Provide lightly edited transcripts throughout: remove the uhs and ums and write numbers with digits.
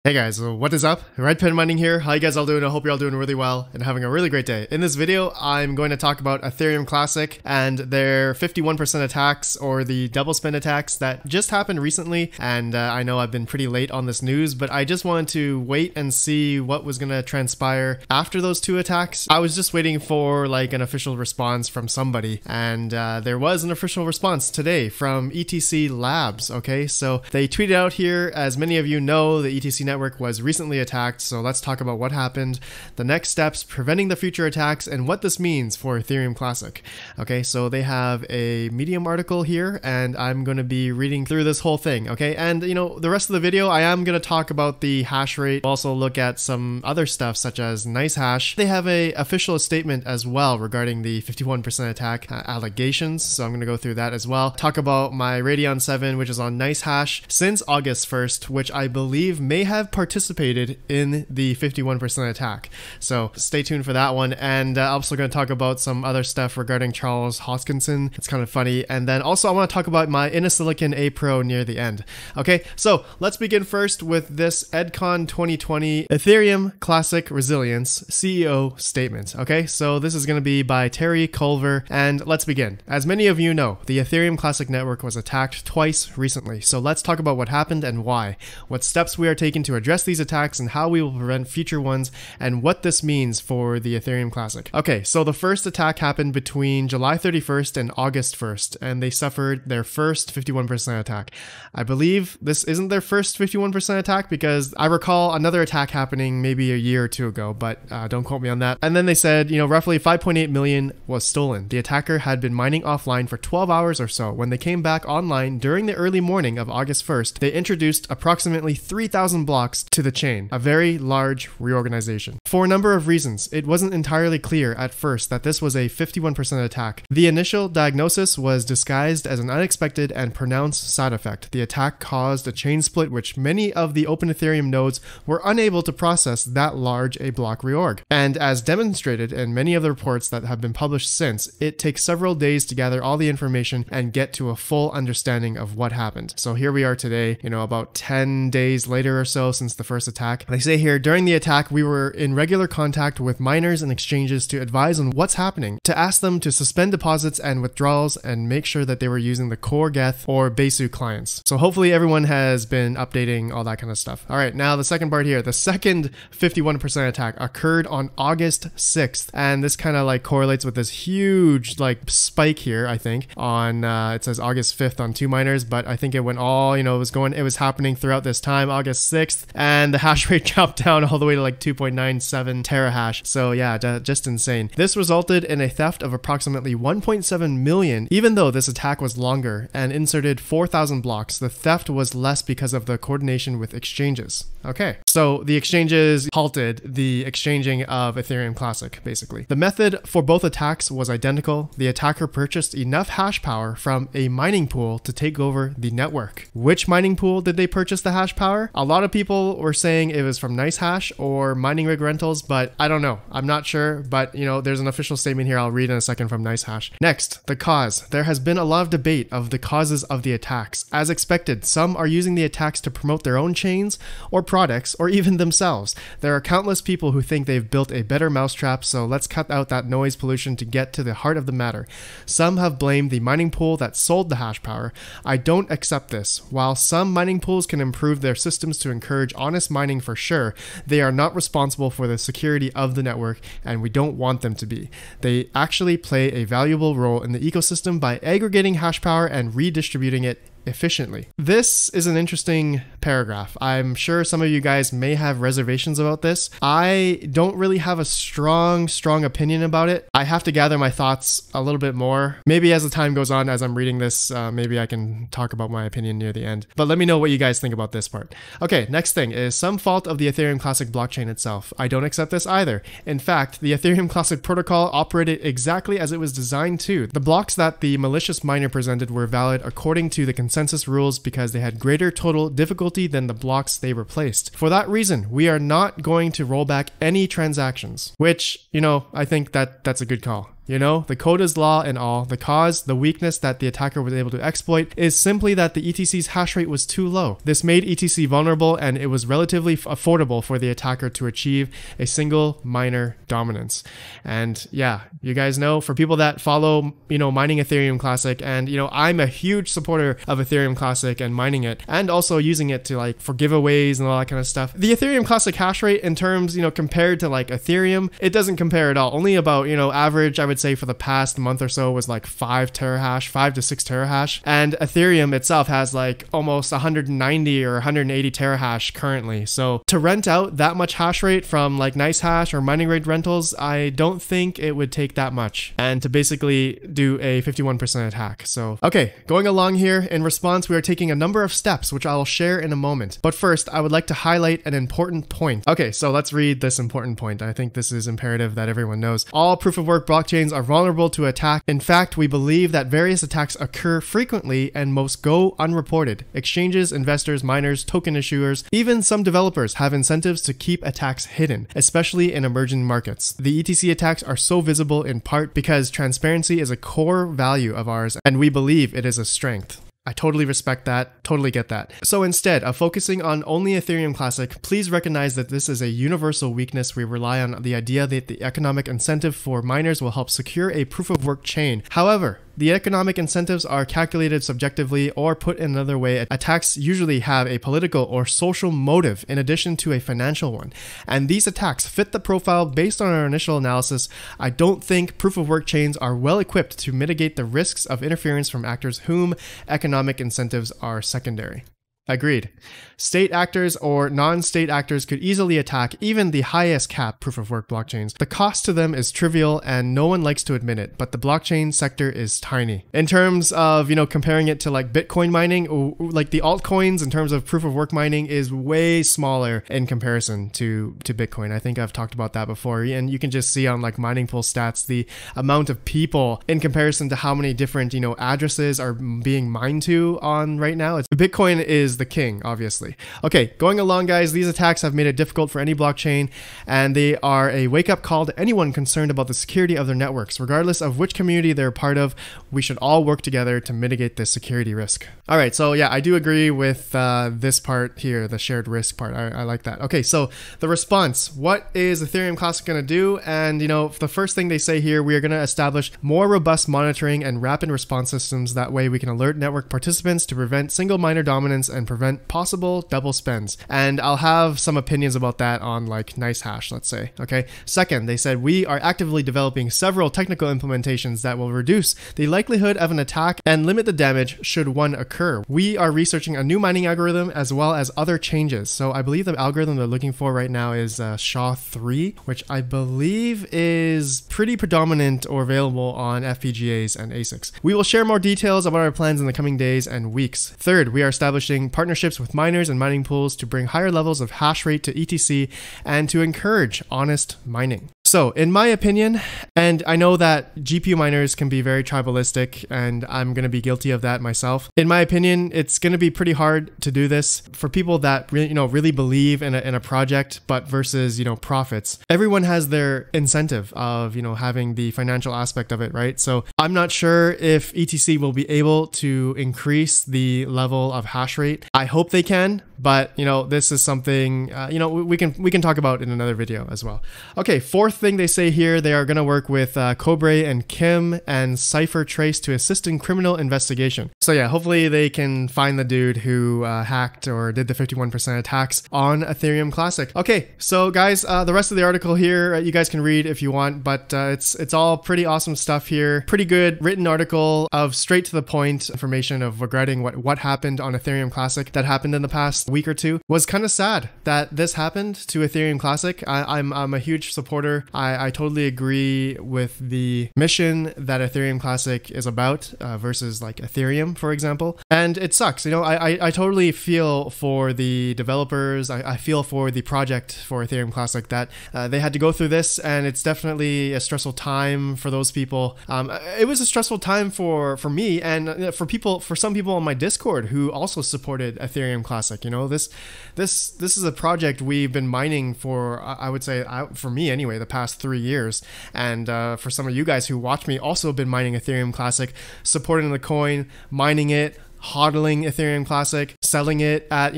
Hey guys, so what is up? RedPandaMining here. How you guys all doing? I hope you're all doing really well and having a really great day. In this video, I'm going to talk about Ethereum Classic and their 51% attacks, or the double spend attacks that just happened recently. And I know I've been pretty late on this news, but I just wanted to wait and see what was going to transpire after those two attacks. I was just waiting for like an official response from somebody, and there was an official response today from ETC Labs. Okay, so they tweeted out here, as many of you know, the ETC network was recently attacked, so let's talk about what happened, the next steps, preventing the future attacks, and what this means for Ethereum Classic. Okay, so they have a Medium article here, and I'm going to be reading through this whole thing, okay? And, you know, the rest of the video, I am going to talk about the hash rate, also look at some other stuff, such as Nicehash. They have a official statement as well regarding the 51% attack allegations, so I'm going to go through that as well. Talk about my Radeon 7, which is on Nicehash since August 1st, which I believe may have participated in the 51% attack. So stay tuned for that one. And I'm also going to talk about some other stuff regarding Charles Hoskinson. It's kind of funny. And then also I want to talk about my Innosilicon A Pro near the end. Okay, so let's begin first with this EdCon 2020 Ethereum Classic Resilience CEO statement. Okay, so this is going to be by Terry Culver, and let's begin. As many of you know, the Ethereum Classic network was attacked twice recently. So let's talk about what happened and why, what steps we are taking to address these attacks, and how we will prevent future ones, and what this means for the Ethereum Classic. Okay, so the first attack happened between July 31st and August 1st, and they suffered their first 51% attack. I believe this isn't their first 51% attack, because I recall another attack happening maybe a year or two ago, but don't quote me on that. And then they said, you know, roughly 5.8 million was stolen. The attacker had been mining offline for 12 hours or so. When they came back online during the early morning of August 1st, they introduced approximately 3,000 blocks to the chain, a very large reorganization. For a number of reasons, it wasn't entirely clear at first that this was a 51% attack. The initial diagnosis was disguised as an unexpected and pronounced side effect. The attack caused a chain split, which many of the Open Ethereum nodes were unable to process that large a block reorg. And as demonstrated in many of the reports that have been published since, it takes several days to gather all the information and get to a full understanding of what happened. So here we are today, you know, about 10 days later or so since the first attack. They say here, during the attack, we were in regular contact with miners and exchanges to advise on what's happening, to ask them to suspend deposits and withdrawals, and make sure that they were using the core Geth or Besu clients. So hopefully everyone has been updating all that kind of stuff. All right, now the second part here, the second 51% attack occurred on August 6th, and this kind of like correlates with this huge like spike here, I think, on it says August 5th on 2 miners, but I think it went all, you know, it was happening throughout this time, August 6th, and the hash rate dropped down all the way to like 2.97 terahash. So yeah, just insane. This resulted in a theft of approximately 1.7 million. Even though this attack was longer and inserted 4,000 blocks, the theft was less because of the coordination with exchanges. Okay, so the exchanges halted the exchanging of Ethereum Classic, basically. The method for both attacks was identical. The attacker purchased enough hash power from a mining pool to take over the network. Which mining pool did they purchase the hash power? A lot of people were saying it was from Nicehash or Mining Rig Rentals, but I don't know. I'm not sure, but you know, there's an official statement here I'll read in a second from Nicehash. Next, the cause. There has been a lot of debate of the causes of the attacks. As expected, some are using the attacks to promote their own chains or products, or even themselves. There are countless people who think they've built a better mousetrap, so let's cut out that noise pollution to get to the heart of the matter. Some have blamed the mining pool that sold the hash power. I don't accept this. While some mining pools can improve their systems to encourage honest mining for sure, they are not responsible for the security of the network, and we don't want them to be. They actually play a valuable role in the ecosystem by aggregating hash power and redistributing it efficiently. This is an interesting paragraph. I'm sure some of you guys may have reservations about this. I don't really have a strong opinion about it. I have to gather my thoughts a little bit more. Maybe as the time goes on, as I'm reading this, maybe I can talk about my opinion near the end. But let me know what you guys think about this part. Okay, next thing is some fault of the Ethereum Classic blockchain itself. I don't accept this either. In fact, the Ethereum Classic protocol operated exactly as it was designed to. The blocks that the malicious miner presented were valid according to the consensus rules because they had greater total difficulty than the blocks they replaced. For that reason, we are not going to roll back any transactions, which, you know, I think that's a good call. You know, the code is law and all. The cause, the weakness that the attacker was able to exploit is simply that the ETC's hash rate was too low. This made ETC vulnerable, and it was relatively affordable for the attacker to achieve a single miner dominance. And yeah, you guys know, for people that follow, mining Ethereum Classic, and I'm a huge supporter of Ethereum Classic and mining it, and also using it to like for giveaways and all that kind of stuff. The Ethereum Classic hash rate in terms, compared to like Ethereum, it doesn't compare at all. Only about, average, I would say for the past month or so was like 5 to 6 terahash. And Ethereum itself has like almost 190 or 180 terahash currently. So to rent out that much hash rate from like Nicehash or mining rate rentals, I don't think it would take that much. And to basically do a 51% attack. So, okay, going along here, in response, we are taking a number of steps, which I will share in a moment. But first, I would like to highlight an important point. Okay, so let's read this important point. I think this is imperative that everyone knows. All proof-of-work blockchains are vulnerable to attack. In fact, we believe that various attacks occur frequently and most go unreported. Exchanges, investors, miners, token issuers, even some developers have incentives to keep attacks hidden, especially in emerging markets. The ETC attacks are so visible in part because transparency is a core value of ours, and we believe it is a strength. I totally respect that, totally get that. So instead of focusing on only Ethereum Classic, please recognize that this is a universal weakness. We rely on the idea that the economic incentive for miners will help secure a proof-of-work chain. However, the economic incentives are calculated subjectively, or put in another way, attacks usually have a political or social motive in addition to a financial one. And these attacks fit the profile based on our initial analysis. I don't think proof-of-work chains are well equipped to mitigate the risks of interference from actors whom economic incentives are secondary. Agreed. State actors or non-state actors could easily attack even the highest cap proof-of-work blockchains. The cost to them is trivial and no one likes to admit it, but the blockchain sector is tiny. In terms of, comparing it to like Bitcoin mining, like the altcoins in terms of proof-of-work mining is way smaller in comparison to Bitcoin. I think I've talked about that before, and you can just see on like mining pool stats the amount of people in comparison to how many different, addresses are being mined to on right now. Bitcoin is the king, obviously. Okay, going along, guys, these attacks have made it difficult for any blockchain, and they are a wake-up call to anyone concerned about the security of their networks. Regardless of which community they're part of, we should all work together to mitigate this security risk. All right, so yeah, I do agree with this part here, the shared risk part. I like that. Okay, so the response. What is Ethereum Classic going to do? And, the first thing they say here, we are going to establish more robust monitoring and rapid response systems. That way we can alert network participants to prevent single miner dominance and prevent possible double spends. And I'll have some opinions about that on like Nicehash, let's say. Okay. Second, they said we are actively developing several technical implementations that will reduce the likelihood of an attack and limit the damage should one occur. We are researching a new mining algorithm as well as other changes. So I believe the algorithm they're looking for right now is SHA-3, which I believe is pretty predominant or available on FPGAs and ASICs. We will share more details about our plans in the coming days and weeks. Third, we are establishing partnerships with miners and mining pools to bring higher levels of hash rate to ETC and to encourage honest mining. So in my opinion, and I know that GPU miners can be very tribalistic, and I'm going to be guilty of that myself. In my opinion, it's going to be pretty hard to do this for people that really believe in a project, but versus, profits. Everyone has their incentive of, having the financial aspect of it, right? So I'm not sure if ETC will be able to increase the level of hash rate. I hope they can, but this is something, we can talk about in another video as well. Okay, fourth thing they say here, they are going to work with Cobre and Kim and CipherTrace to assist in criminal investigation. So yeah, hopefully they can find the dude who hacked or did the 51% attacks on Ethereum Classic. Okay, so guys, the rest of the article here, you guys can read if you want, but it's all pretty awesome stuff here. Pretty good written article of straight to the point information of regarding what happened on Ethereum Classic that happened in the past week or two. Was kind of sad that this happened to Ethereum Classic. I'm a huge supporter. I totally agree with the mission that Ethereum Classic is about versus like Ethereum, for example. And it sucks. I totally feel for the developers. I feel for the project for Ethereum Classic that they had to go through this, and it's definitely a stressful time for those people. It was a stressful time for me and for some people on my Discord who also supported Ethereum Classic. This is a project we've been mining for, I would say, for me anyway, the past past 3 years. And for some of you guys who watch me, also been mining Ethereum Classic, supporting the coin, mining it, hodling Ethereum Classic, selling it at,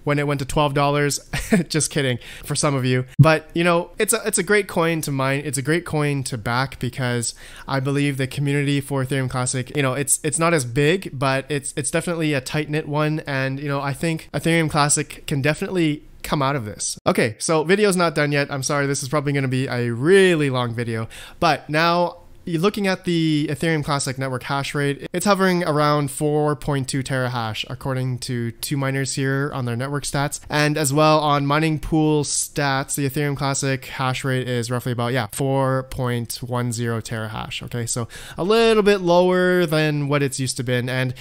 when it went to $12. Just kidding for some of you. But, it's a great coin to mine. It's a great coin to back because I believe the community for Ethereum Classic, it's not as big, but it's definitely a tight-knit one. And, I think Ethereum Classic can definitely come out of this. Okay, so video's not done yet. I'm sorry, this is probably going to be a really long video. But now, you're looking at the Ethereum Classic network hash rate. It's hovering around 4.2 terahash according to 2 miners here on their network stats. And as well on mining pool stats, the Ethereum Classic hash rate is roughly about 4.10 terahash. Okay, so a little bit lower than what it's used to been. And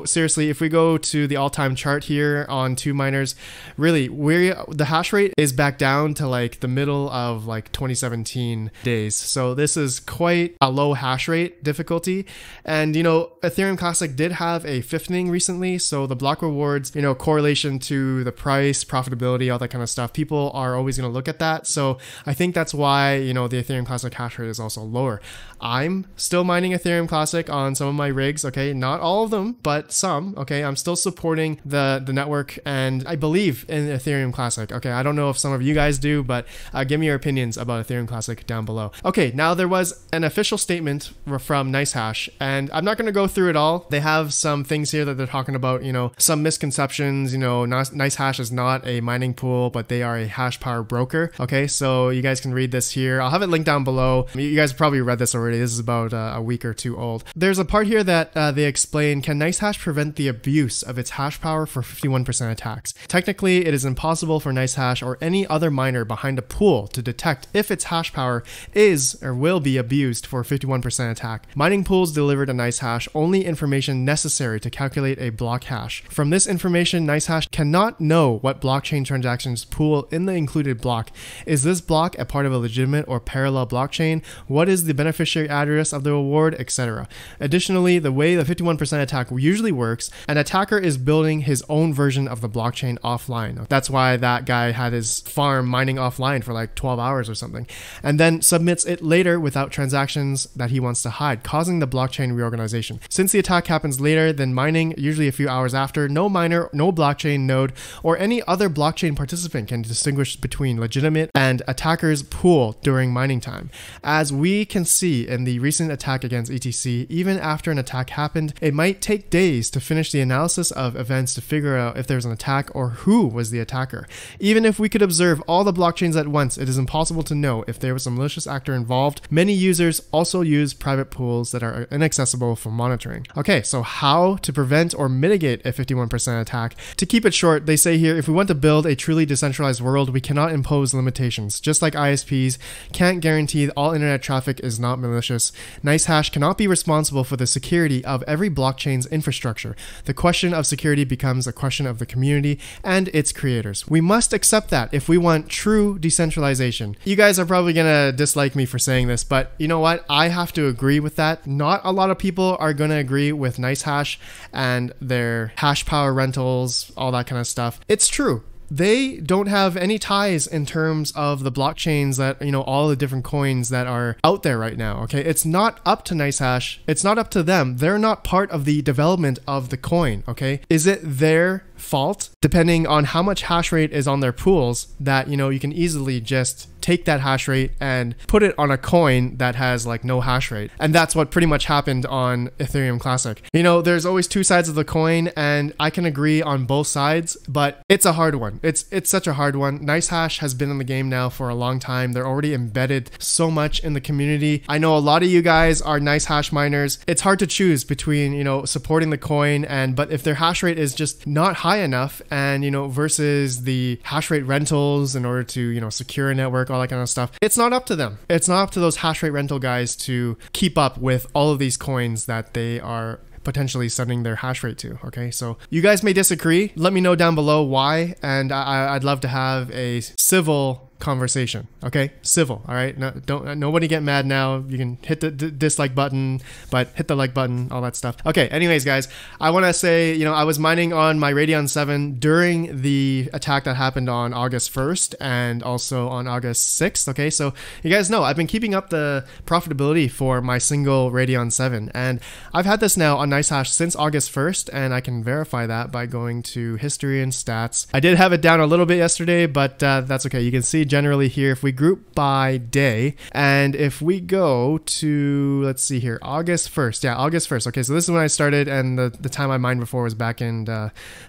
seriously, if we go to the all-time chart here on 2 miners, really the hash rate is back down to like the middle of like 2017 days. So this is quite a low hash rate difficulty. And Ethereum Classic did have a fifthening recently, so the block rewards, correlation to the price, profitability, all that kind of stuff, people are always going to look at that. So I think that's why the Ethereum Classic hash rate is also lower. I'm still mining Ethereum Classic on some of my rigs, okay, not all of them, but some. Okay, I'm still supporting the network, and I believe in Ethereum Classic. Okay, I don't know if some of you guys do, but give me your opinions about Ethereum Classic down below. Okay, now there was an official statement from Nicehash, and I'm not going to go through it all. They have some things here that they're talking about, some misconceptions. Nicehash is not a mining pool, but they are a hash power broker. Okay, so you guys can read this here. I'll have it linked down below. You guys probably read this already. This is about a week or two old. There's a part here that they explain, can Nicehash prevent the abuse of its hash power for 51% attacks? Technically, it is impossible for Nicehash or any other miner behind a pool to detect if its hash power is or will be abused for 51% attack. Mining pools delivered to Nicehash only information necessary to calculate a block hash. From this information, Nicehash cannot know what blockchain transactions pool in the included block. Is this block a part of a legitimate or parallel blockchain? What is the beneficiary address of the reward, etc. Additionally, the way the 51% attack usually works, an attacker is building his own version of the blockchain offline. That's why that guy had his farm mining offline for like 12 hours or something, and then submits it later without transactions that he wants to hide, causing the blockchain reorganization. Since the attack happens later than mining, usually a few hours after, no miner, no blockchain node, or any other blockchain participant can distinguish between legitimate and attacker's pool during mining time. As we can see in the recent attack against ETC, even after an attack happened, it might take days to finish the analysis of events to figure out if there's an attack or who was the attacker. Even if we could observe all the blockchains at once, it is impossible to know if there was a malicious actor involved. Many users also use private pools that are inaccessible for monitoring. Okay, so how to prevent or mitigate a 51% attack? To keep it short, they say here, if we want to build a truly decentralized world, we cannot impose limitations. Just like ISPs can't guarantee all internet traffic is not malicious, Nicehash cannot be responsible for the security of every blockchain's infrastructure. The question of security becomes a question of the community and its creators. We must accept that if we want true decentralization. You guys are probably gonna dislike me for saying this, but you know what? I have to agree with that. Not a lot of people are gonna agree with Nicehash and their hash power rentals, all that kind of stuff. It's true. They don't have any ties in terms of the blockchains that, all the different coins that are out there right now, okay? It's not up to Nicehash. It's not up to them. They're not part of the development of the coin, okay? Is it their fault, depending on how much hash rate is on their pools, that, you can easily just take that hash rate and put it on a coin that has like no hash rate? And that's what pretty much happened on Ethereum Classic. There's always two sides of the coin, and I can agree on both sides, but it's a hard one. It's such a hard one. Nicehash has been in the game now for a long time. They're already embedded so much in the community. I know a lot of you guys are Nicehash miners. It's hard to choose between, supporting the coin but if their hash rate is just not high enough, and versus the hash rate rentals in order to secure a network, all that kind of stuff, it's not up to them. It's not up to those hash rate rental guys to keep up with all of these coins that they are potentially setting their hash rate to. Okay, so you guys may disagree. Let me know down below why, and I'd love to have a civil conversation, okay? Civil, all right? No, don't nobody get mad now. You can hit the dislike button, but hit the like button, all that stuff. Okay, anyways, guys, I want to say, you know, I was mining on my Radeon 7 during the attack that happened on August 1st and also on August 6th, okay? So you guys know I've been keeping up the profitability for my single Radeon 7, and I've had this now on Nicehash since August 1st, and I can verify that by going to history and stats. I did have it down a little bit yesterday, but that's okay. You can see generally here, if we group by day, and if we go to, let's see here, August 1st. Yeah, August 1st. Okay, so this is when I started, and the time I mined before was back in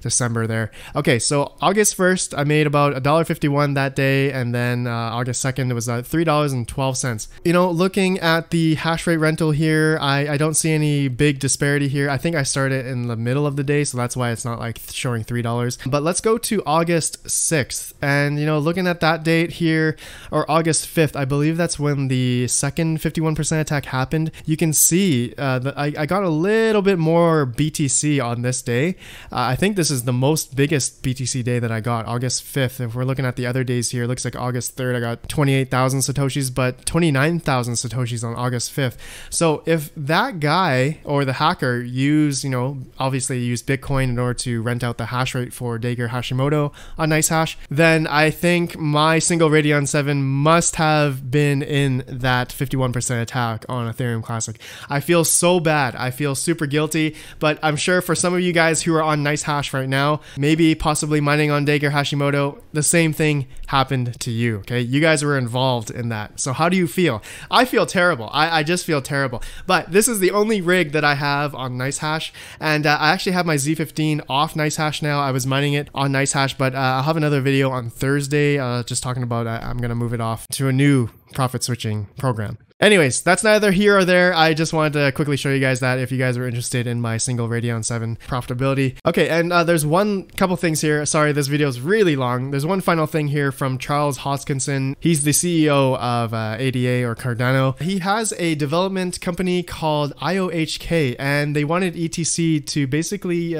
December there. Okay, so August 1st, I made about $1.51 that day, and then August 2nd, it was $3.12. You know, looking at the hash rate rental here, I don't see any big disparity here. I think I started in the middle of the day, so that's why it's not like showing $3. But let's go to August 6th, and you know, looking at that date here, or August 5th, I believe that's when the second 51% attack happened. You can see that I got a little bit more BTC on this day. I think this is the biggest BTC day that I got, August 5th. If we're looking at the other days here, it looks like August 3rd I got 28,000 Satoshis, but 29,000 Satoshis on August 5th. So if that guy or the hacker used, you know, obviously used Bitcoin in order to rent out the hash rate for Dagger Hashimoto on Nicehash, then I think my single Radeon 7 must have been in that 51% attack on Ethereum Classic. I feel so bad. I feel super guilty, but I'm sure for some of you guys who are on Nicehash right now, maybe possibly mining on Dagger Hashimoto, the same thing happened to you, okay? You guys were involved in that. So how do you feel? I feel terrible. I just feel terrible. But this is the only rig that I have on Nicehash, and I actually have my Z15 off Nicehash now. I was mining it on Nicehash, but I'll have another video on Thursday just talking about I'm going to move it off to a new profit switching program. Anyways, that's neither here or there. I just wanted to quickly show you guys that if you guys were interested in my single Radeon 7 profitability. Okay, and there's one couple things here. Sorry, this video is really long. There's one final thing here from Charles Hoskinson. He's the CEO of ADA or Cardano. He has a development company called IOHK, and they wanted ETC to basically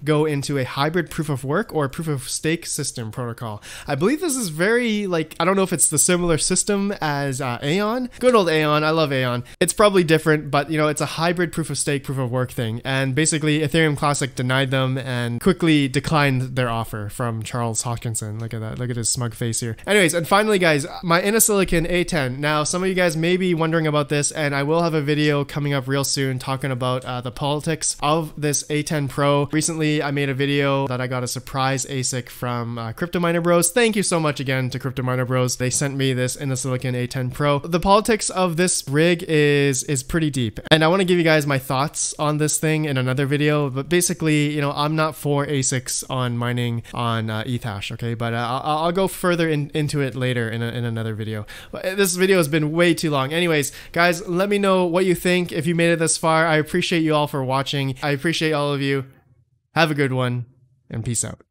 go into a hybrid proof of work or proof of stake system protocol. I believe this is very, like, I don't know if it's the similar system as Aeon. Good old Aeon. I love Aeon. It's probably different, but you know, it's a hybrid proof of stake, proof of work thing. And basically Ethereum Classic denied them and quickly declined their offer from Charles Hoskinson. Look at that. Look at his smug face here. Anyways, and finally guys, my Silicon A10. Now, some of you guys may be wondering about this, and I will have a video coming up real soon talking about the politics of this A10 Pro. Recently, I made a video that I got a surprise ASIC from Crypto Miner Bros. Thank you so much again to Crypto Miner Bros. They sent me this Silicon A10 Pro. The politics of this rig is pretty deep, and I want to give you guys my thoughts on this thing in another video. But basically, you know, I'm not for ASICs on mining on Ethash, okay? But I'll go further into it later in another video. This video has been way too long. Anyways, guys, let me know what you think if you made it this far. I appreciate you all for watching. I appreciate all of you. Have a good one, and peace out.